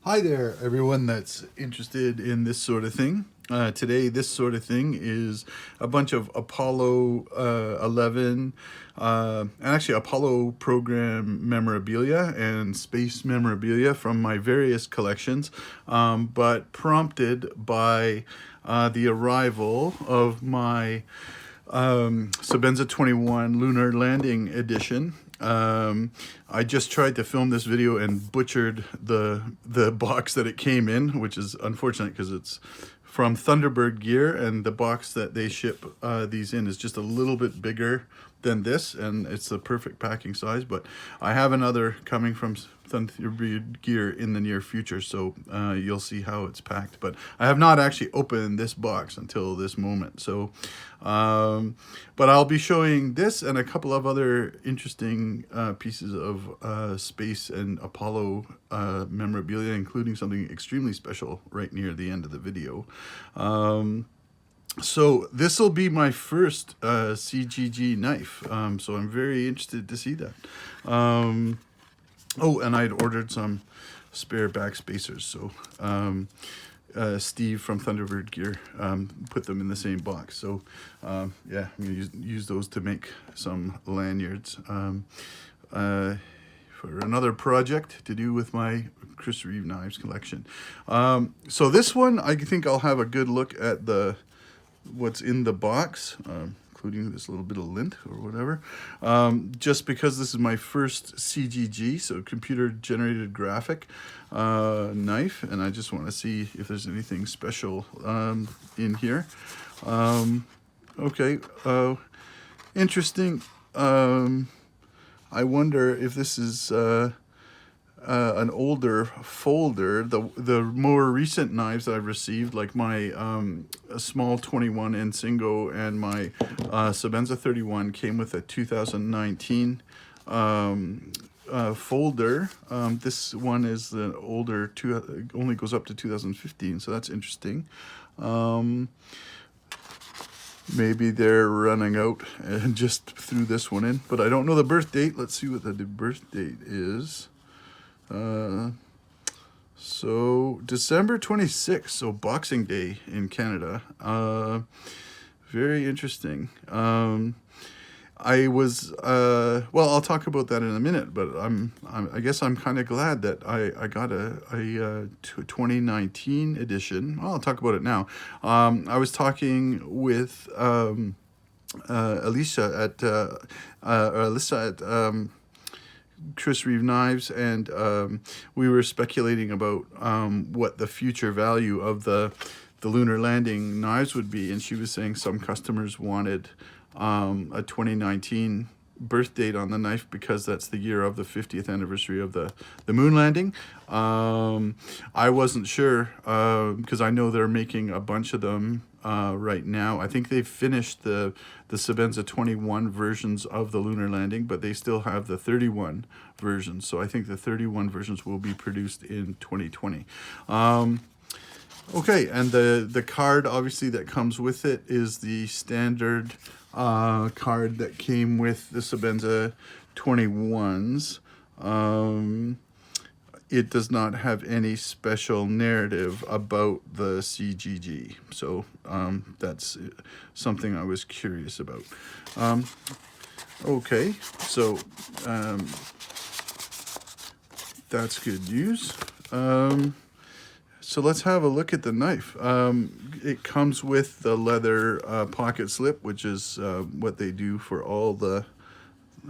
Hi there, everyone that's interested in this sort of thing. Today, this sort of thing is a bunch of Apollo 11, and actually Apollo program memorabilia and space memorabilia from my various collections, but prompted by the arrival of my Sebenza 21 Lunar Landing edition. I just tried to film this video and butchered the box that it came in, which is unfortunate because it's from Thunderbird Gear, and the box that they ship these in is just a little bit bigger than this, and it's the perfect packing size. But I have another coming from Thunderbird Gear in the near future, so you'll see how it's packed. But I have not actually opened this box until this moment. So, but I'll be showing this and a couple of other interesting pieces of space and Apollo memorabilia, including something extremely special right near the end of the video. So this will be my first CGG knife, so I'm very interested to see that. Oh, and I'd ordered some spare back spacers, so Steve from Thunderbird Gear put them in the same box. So yeah, I'm going to use those to make some lanyards for another project to do with my Chris Reeve knives collection. So this one, I think I'll have a good look at what's in the box, including this little bit of lint or whatever, just because this is my first CGG, so computer generated graphic knife, and I just want to see if there's anything special in here. Okay, interesting. I wonder if this is an older folder. The more recent knives that I've received, like my small 21 Encingo and my Sebenza 31, came with a 2019 folder. This one is the older, only goes up to 2015, so that's interesting. Maybe they're running out and just threw this one in, but I don't know the birth date. Let's see what the birth date is. So December 26th, so Boxing Day in Canada. Very interesting. I was well, I'll talk about that in a minute, but I guess I'm kind of glad that I got a 2019 edition. Well, I'll talk about it now. I was talking with Alyssa at Chris Reeve Knives, and we were speculating about what the future value of the Lunar Landing knives would be, and she was saying some customers wanted a 2019 birth date on the knife because that's the year of the 50th anniversary of the moon landing. I wasn't sure because I know they're making a bunch of them right now. I think they've finished the Sebenza 21 versions of the Lunar Landing, but they still have the 31 versions. So I think the 31 versions will be produced in 2020. Okay, and the card obviously that comes with it is the standard card that came with the Sebenza 21s. It does not have any special narrative about the CGG, so that's something I was curious about. Okay, so that's good news. So let's have a look at the knife. It comes with the leather pocket slip, which is what they do for all the...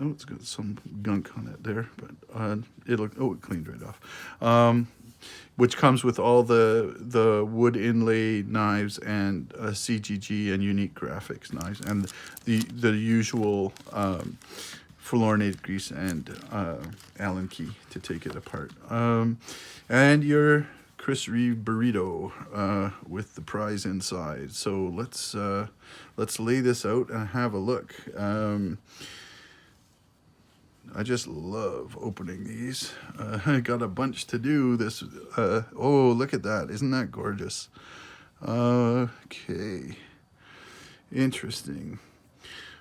Oh, it's got some gunk on it there, but it cleaned right off. Which comes with all the wood inlay knives and CGG and unique graphics knives, and the usual fluorinated grease and Allen key to take it apart. And your Chris Reeve burrito with the prize inside. So let's lay this out and have a look. I just love opening these. I got a bunch to do this. Oh, look at that. Isn't that gorgeous? Okay. Interesting.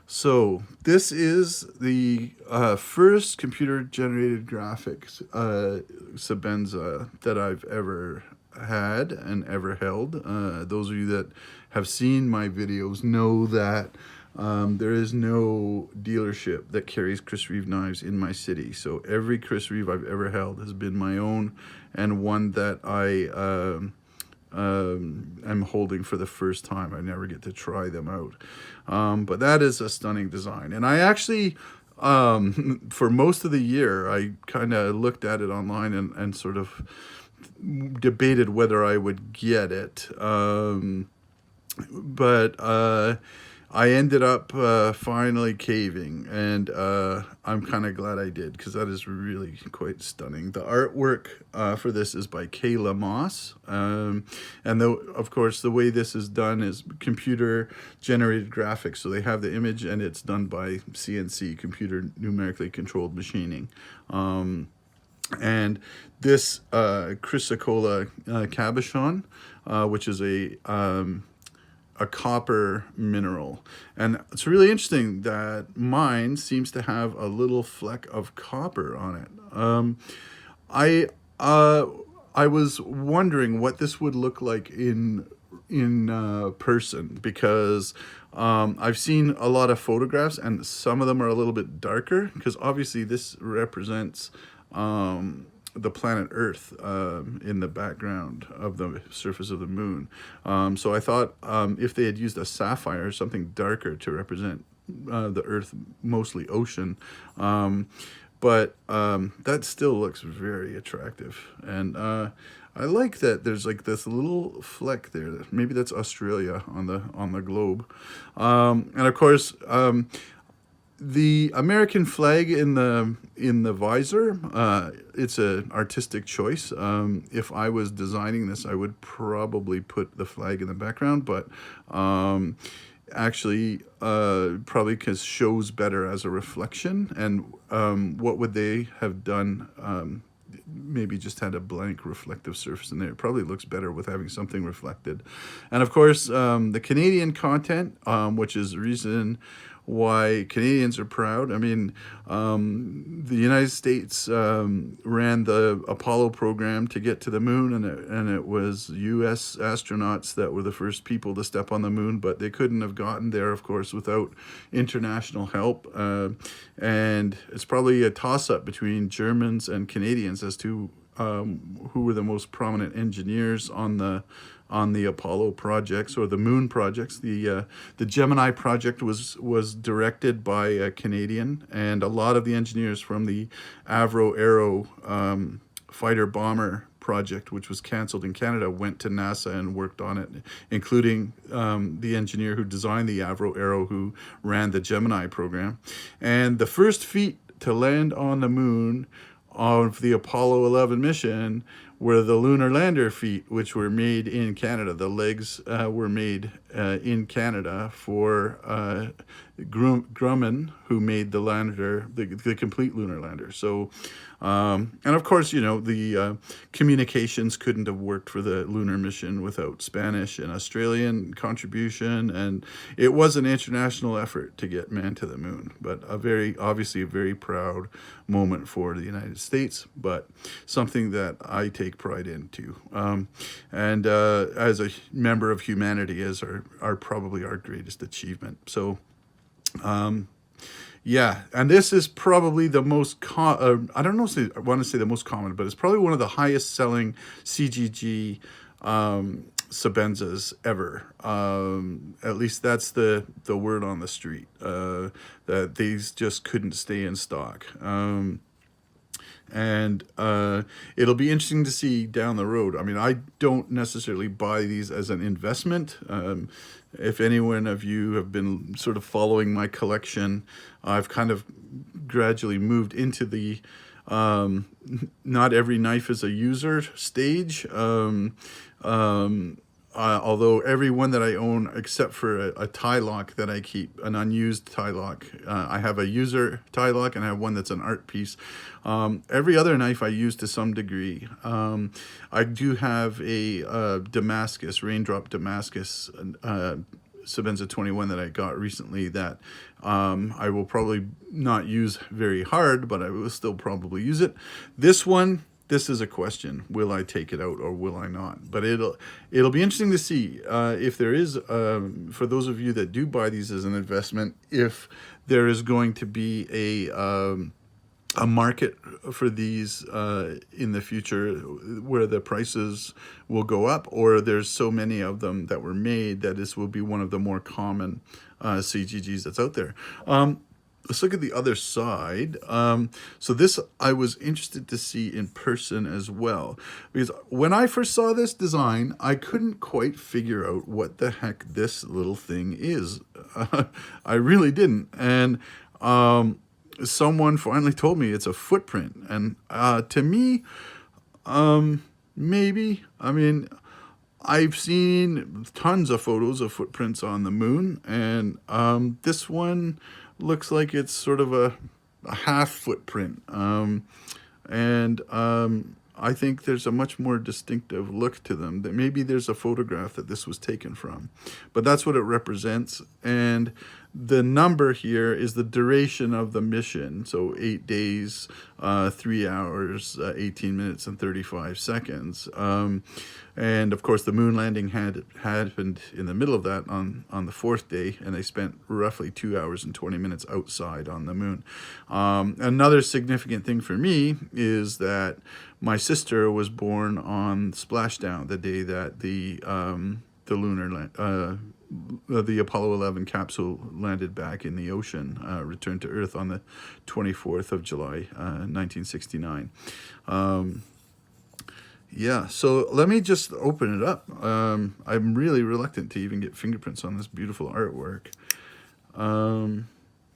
So this is the first computer-generated graphics Sebenza that I've ever had and ever held. Those of you that have seen my videos know that there is no dealership that carries Chris Reeve knives in my city. So every Chris Reeve I've ever held has been my own, and one that I'm holding for the first time. I never get to try them out. But that is a stunning design. And I actually, for most of the year, I kind of looked at it online and sort of debated whether I would get it. But I ended up finally caving, and I'm kind of glad I did, because that is really quite stunning. The artwork for this is by Kayla Moss, and of course the way this is done is computer generated graphics. So they have the image and it's done by CNC, computer numerically controlled machining. And this chrysocolla cabochon, which is a copper mineral, and it's really interesting that mine seems to have a little fleck of copper on it. I was wondering what this would look like in person, because I've seen a lot of photographs and some of them are a little bit darker, because obviously this represents the planet Earth in the background of the surface of the moon. So I thought if they had used a sapphire or something darker to represent the Earth, mostly ocean, but that still looks very attractive. And I like that there's like this little fleck there. Maybe that's Australia on the globe. And of course, the American flag in the visor, it's an artistic choice. If I was designing this, I would probably put the flag in the background, but actually probably because shows better as a reflection. And what would they have done? Maybe just had a blank reflective surface in there. It probably looks better with having something reflected. And of course, the Canadian content, which is the reason why Canadians are proud. I mean, the United States ran the Apollo program to get to the moon, and it was U.S. astronauts that were the first people to step on the moon, but they couldn't have gotten there, of course, without international help. And it's probably a toss-up between Germans and Canadians as to who were the most prominent engineers on the Apollo projects or the moon projects. The Gemini project was directed by a Canadian, and a lot of the engineers from the Avro Arrow fighter bomber project, which was canceled in Canada, went to NASA and worked on it, including the engineer who designed the Avro Arrow, who ran the Gemini program. And the first feat to land on the moon of the Apollo 11 mission were the Lunar Lander feet, which were made in Canada. The legs were made in Canada for Grumman, who made the lander, the complete Lunar Lander. So, and of course, you know, the communications couldn't have worked for the lunar mission without Spanish and Australian contribution, and it was an international effort to get man to the moon, but obviously a very proud moment for the United States, but something that I take pride in too. And as a member of humanity, as our probably our greatest achievement. So, yeah, and this is probably the most I don't know if I want to say the most common, but it's probably one of the highest selling CGG Sebenzas ever. At least that's the word on the street, that these just couldn't stay in stock. And it'll be interesting to see down the road. I mean, I don't necessarily buy these as an investment. If anyone of you have been sort of following my collection, I've kind of gradually moved into the not every knife is a user stage. Although every one that I own, except for a tie lock that I keep, an unused tie lock. I have a user tie lock and I have one that's an art piece. Every other knife I use to some degree. I do have a Damascus, raindrop Damascus Sebenza 21 that I got recently that I will probably not use very hard, but I will still probably use it. This one, this is a question: will I take it out or will I not? But it'll be interesting to see if there is, for those of you that do buy these as an investment, if there is going to be a market for these in the future where the prices will go up, or there's so many of them that were made that this will be one of the more common CGGs that's out there. Let's look at the other side. So this I was interested to see in person as well, because when I first saw this design, I couldn't quite figure out what the heck this little thing is. I really didn't. And someone finally told me it's a footprint. And to me, maybe. I mean, I've seen tons of photos of footprints on the moon, and this one looks like it's sort of a half footprint. I think there's a much more distinctive look to them. That maybe there's a photograph that this was taken from, but that's what it represents. And the number here is the duration of the mission. So 8 days, 3 hours, 18 minutes and 35 seconds. And of course the moon landing had happened in the middle of that on the 4th day, and they spent roughly 2 hours and 20 minutes outside on the moon. Another significant thing for me is that my sister was born on Splashdown, the day that the Apollo 11 capsule landed back in the ocean, returned to Earth on the 24th of July, 1969. Yeah, so let me just open it up. I'm really reluctant to even get fingerprints on this beautiful artwork.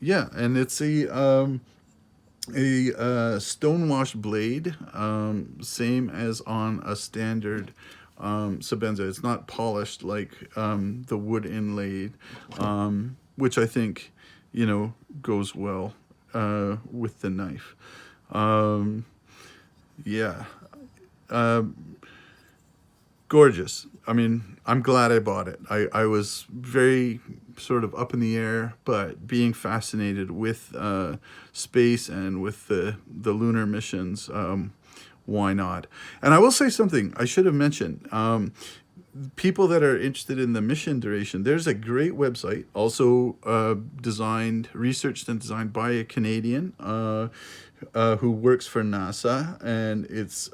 Yeah, and it's a stonewash blade, same as on a standard Sebenza. It's not polished like the wood inlaid, which I think, you know, goes well with the knife. Yeah. Gorgeous. I mean, I'm glad I bought it. I was very sort of up in the air, but being fascinated with space and with the lunar missions, why not? And I will say something I should have mentioned. People that are interested in the mission duration, there's a great website, also researched and designed by a Canadian who works for NASA, and it's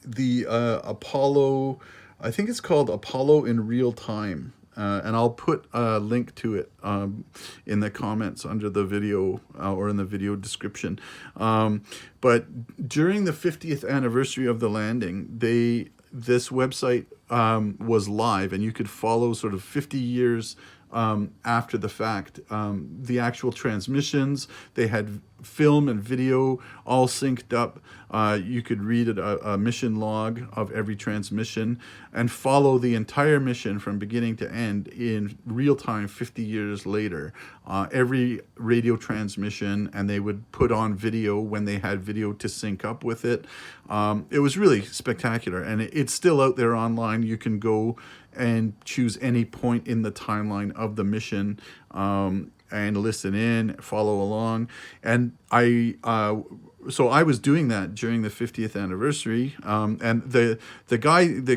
the Apollo, I think it's called Apollo in Real Time. And I'll put a link to it in the comments under the video or in the video description. But during the 50th anniversary of the landing, this website was live, and you could follow sort of 50 years after the fact, the actual transmissions. They had film and video all synced up. You could read a mission log of every transmission and follow the entire mission from beginning to end in real time 50 years later. Every radio transmission, and they would put on video when they had video to sync up with it. It was really spectacular, and it's still out there online. You can go and choose any point in the timeline of the mission and listen in, follow along. And so I was doing that during the 50th anniversary. And the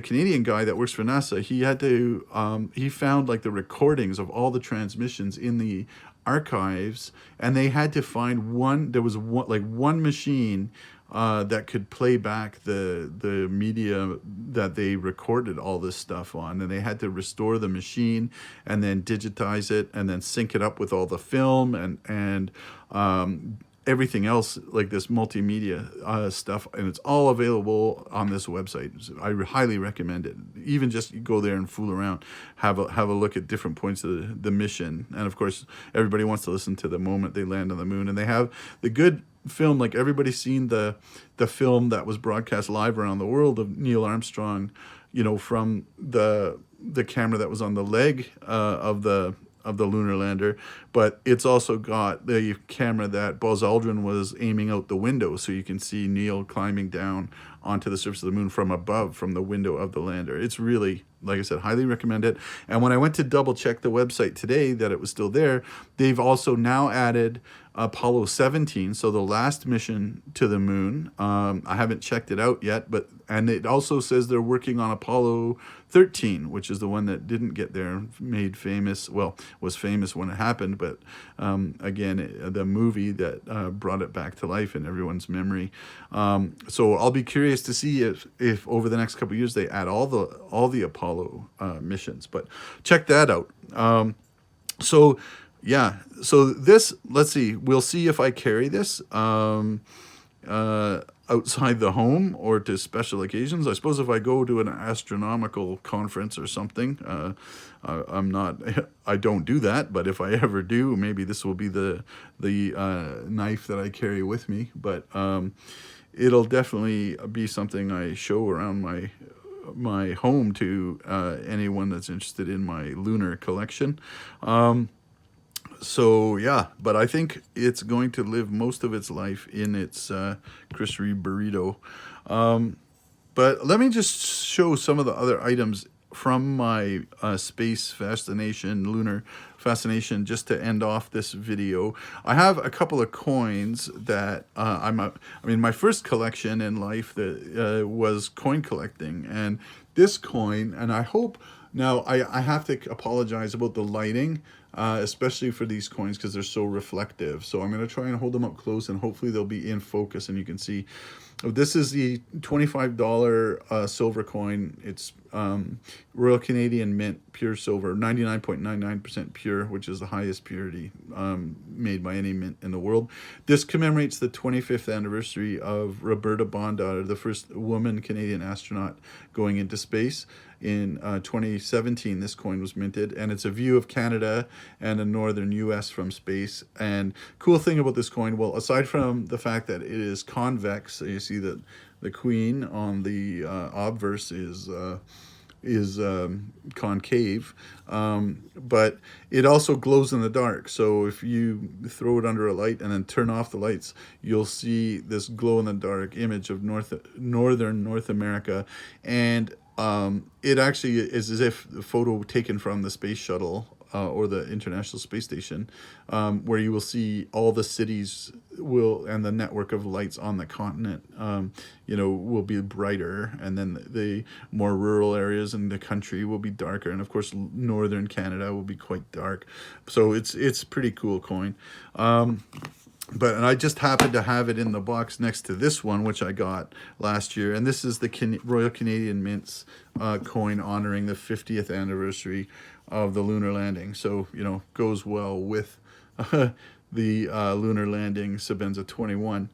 Canadian guy that works for NASA, he had to, he found like the recordings of all the transmissions in the archives, and they had to find one machine that could play back the media that they recorded all this stuff on, and they had to restore the machine and then digitize it and then sync it up with all the film and everything else, like this multimedia stuff, and it's all available on this website. I highly recommend it. Even just go there and fool around, have a look at different points of the mission. And of course, everybody wants to listen to the moment they land on the moon, and they have the good film. Like everybody's seen the film that was broadcast live around the world of Neil Armstrong, you know, from the camera that was on the leg of the lunar lander, but it's also got the camera that Buzz Aldrin was aiming out the window, so you can see Neil climbing down onto the surface of the moon from above, from the window of the lander. It's really like I said, highly recommend it. And when I went to double check the website today that it was still there, they've also now added Apollo 17, so the last mission to the moon. I haven't checked it out yet, and it also says they're working on Apollo 13, which is the one that didn't get there, made famous, well, was famous when it happened, but again, the movie that brought it back to life in everyone's memory. So I'll be curious to see if over the next couple of years they add all the Apollo missions, but check that out. So yeah, so this, let's see, we'll see if I carry this outside the home or to special occasions. I suppose if I go to an astronomical conference or something, I don't do that, but if I ever do, maybe this will be the knife that I carry with me. But it'll definitely be something I show around my home to anyone that's interested in my lunar collection. So yeah, but I think it's going to live most of its life in its Chris Reeve burrito. But let me just show some of the other items from my space fascination, lunar fascination, just to end off this video. I have a couple of coins that I mean, my first collection in life that was coin collecting, and this coin, and I hope now I have to apologize about the lighting. Especially for these coins because they're so reflective. So I'm going to try and hold them up close and hopefully they'll be in focus and you can see. This is the $25 silver coin. It's Royal Canadian Mint pure silver, 99.99% pure, which is the highest purity made by any mint in the world. This commemorates the 25th anniversary of Roberta Bondar, the first woman Canadian astronaut going into space. In 2017, this coin was minted, and it's a view of Canada and the northern U.S. from space. And cool thing about this coin, well, aside from the fact that it is convex, so you see that the queen on the obverse is concave, but it also glows in the dark. So if you throw it under a light and then turn off the lights, you'll see this glow in the dark image of northern North America. And it actually is as if the photo taken from the space shuttle or the International Space Station, where you will see all the cities and the network of lights on the continent, will be brighter, and then the more rural areas in the country will be darker, and of course northern Canada will be quite dark. So it's pretty cool coin. And I just happened to have it in the box next to this one, which I got last year. And this is the Royal Canadian Mint's coin honoring the 50th anniversary of the lunar landing. So, goes well with the lunar landing Sebenza 21.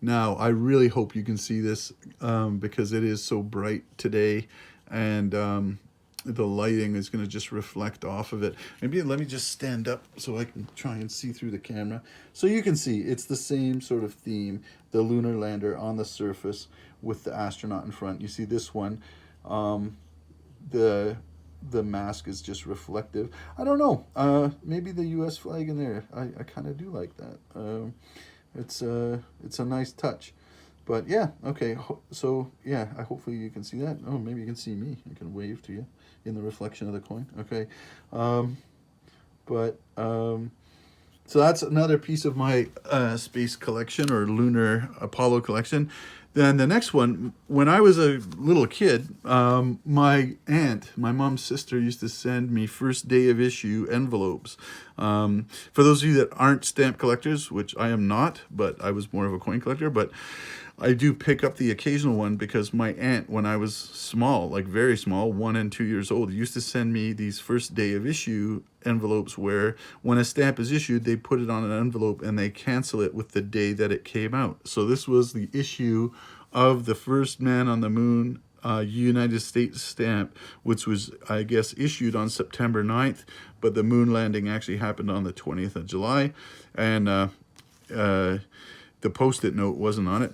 Now, I really hope you can see this because it is so bright today. And the lighting is going to just reflect off of it. Maybe let me just stand up so I can try and see through the camera. So you can see it's the same sort of theme, the lunar lander on the surface with the astronaut in front. You see this one, the mask is just reflective. I don't know, maybe the US flag in there. I kind of do like that. It's a nice touch. But yeah, okay, so yeah, hopefully you can see that. Oh, maybe you can see me. I can wave to you in the reflection of the coin. Okay, so that's another piece of my space collection or lunar Apollo collection. Then the next one, when I was a little kid, my aunt, my mom's sister, used to send me first day of issue envelopes. For those of you that aren't stamp collectors, which I am not, but I was more of a coin collector, but I do pick up the occasional one because my aunt, when I was small, like very small, 1 and 2 years old, used to send me these first day of issue envelopes where when a stamp is issued, they put it on an envelope and they cancel it with the day that it came out. So this was the issue of the first man on the moon United States stamp, which was, I guess, issued on September 9th, but the moon landing actually happened on the 20th of July. And the post-it note wasn't on it,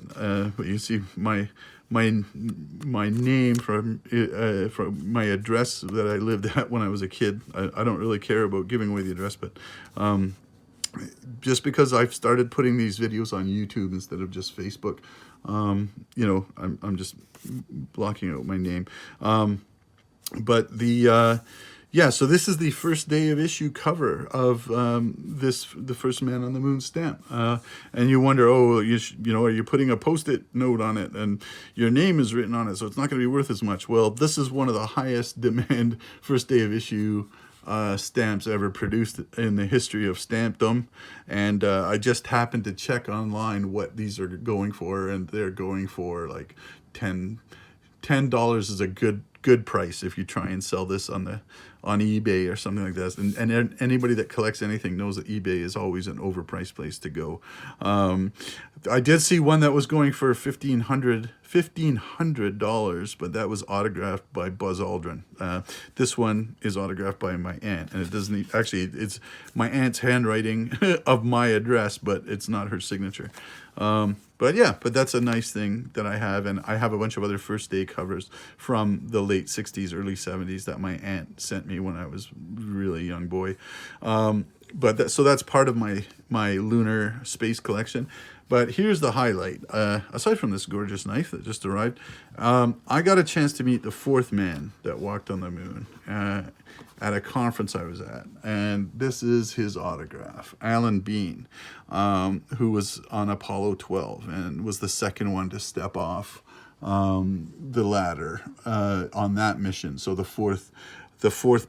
but you see my name from my address that I lived at when I was a kid. I don't really care about giving away the address, but just because I've started putting these videos on YouTube instead of just Facebook, you know, I'm just blocking out my name. But the yeah, so this is the first day of issue cover of the First Man on the Moon stamp, and you wonder, oh, you know, are you putting a post-it note on it and your name is written on it, so it's not going to be worth as much? Well, this is one of the highest demand first day of issue stamps ever produced in the history of stampdom, and I just happened to check online what these are going for, and they're going for like $10 is a good price if you try and sell this on eBay or something like that. And anybody that collects anything knows that eBay is always an overpriced place to go. I did see one that was going for $1,500, but that was autographed by Buzz Aldrin. This one is autographed by my aunt, and it doesn't actually, it's my aunt's handwriting of my address, but it's not her signature. But yeah, but that's a nice thing that I have, and I have a bunch of other first day covers from the late 60s, early 70s that my aunt sent me when I was really young boy. But so that's part of my lunar space collection. But here's the highlight. Aside from this gorgeous knife that just arrived, I got a chance to meet the fourth man that walked on the moon at a conference I was at. And this is his autograph, Alan Bean, who was on Apollo 12 and was the second one to step off the ladder on that mission. So the fourth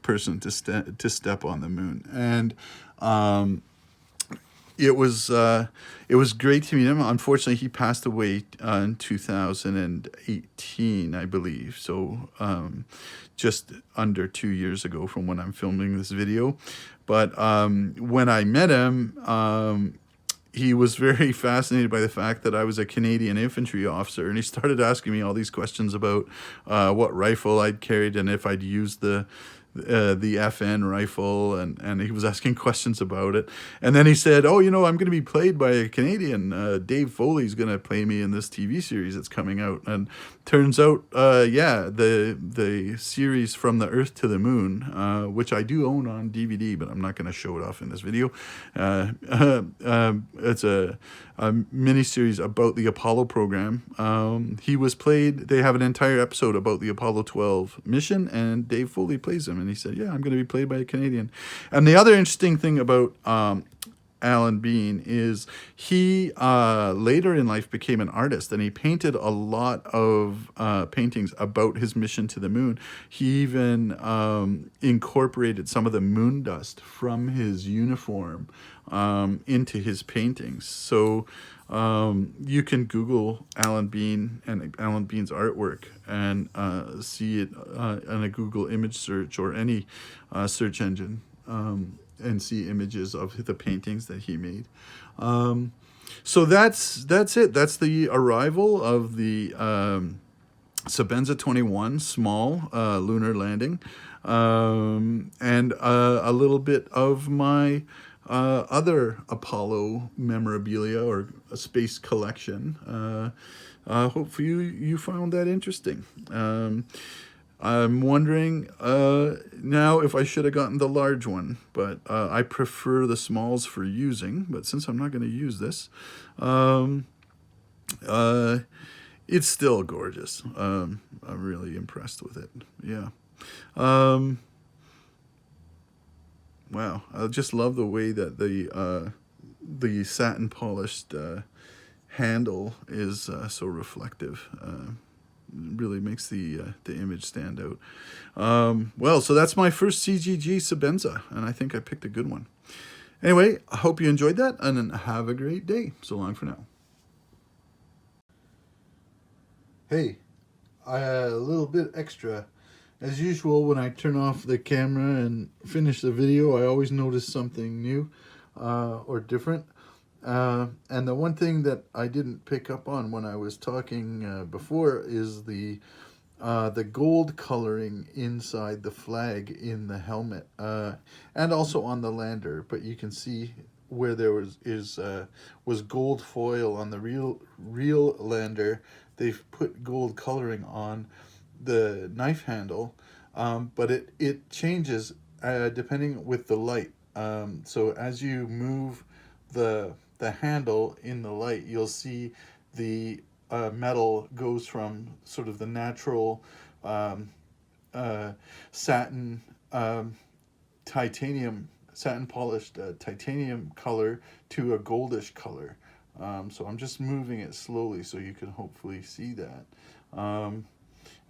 person to step on the moon. And it was great to meet him. Unfortunately, he passed away in 2018, I believe. So just under 2 years ago from when I'm filming this video. But when I met him, he was very fascinated by the fact that I was a Canadian infantry officer, and he started asking me all these questions about what rifle I'd carried and if I'd used the FN rifle, and he was asking questions about it. And then he said, oh, you know, I'm going to be played by a Canadian. Dave Foley's going to play me in this TV series that's coming out. And turns out, yeah, the series From the Earth to the Moon, which I do own on DVD, but I'm not going to show it off in this video. It's a mini-series about the Apollo program. He was played, they have an entire episode about the Apollo 12 mission, and Dave Foley plays him. And he said, yeah, I'm going to be played by a Canadian. And the other interesting thing about Alan Bean is he later in life became an artist, and he painted a lot of paintings about his mission to the moon. He even incorporated some of the moon dust from his uniform into his paintings. So you can Google Alan Bean and Alan Bean's artwork and see it on a Google image search or any search engine, and see images of the paintings that he made. So that's it. That's the arrival of the Sebenza 21 small lunar landing, and a little bit of my other Apollo memorabilia or a space collection. Hopefully you found that interesting. I'm wondering now if I should have gotten the large one, but I prefer the smalls for using. But since I'm not going to use this, it's still gorgeous. I'm really impressed with it. Yeah. Wow, I just love the way that the satin polished handle is so reflective. Really makes the image stand out. Well, so that's my first CGG Sebenza, and I think I picked a good one. Anyway, I hope you enjoyed that, and have a great day. So long for now. Hey, a little bit extra. As usual, when I turn off the camera and finish the video, I always notice something new or different. And the one thing that I didn't pick up on when I was talking before is the gold coloring inside the flag in the helmet, and also on the lander. But you can see where there was gold foil on the real lander. They've put gold coloring on the knife handle, but it changes depending with the light. So as you move the handle in the light, you'll see the metal goes from sort of the natural um, satin satin polished titanium color to a goldish color. So I'm just moving it slowly so you can hopefully see that.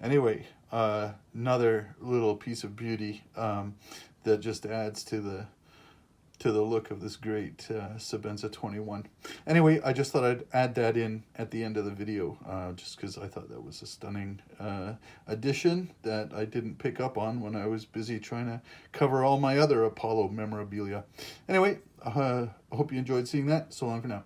Anyway, another little piece of beauty that just adds to the look of this great Sebenza 21. Anyway, I just thought I'd add that in at the end of the video, just because I thought that was a stunning addition that I didn't pick up on when I was busy trying to cover all my other Apollo memorabilia. Anyway, I hope you enjoyed seeing that. So long for now.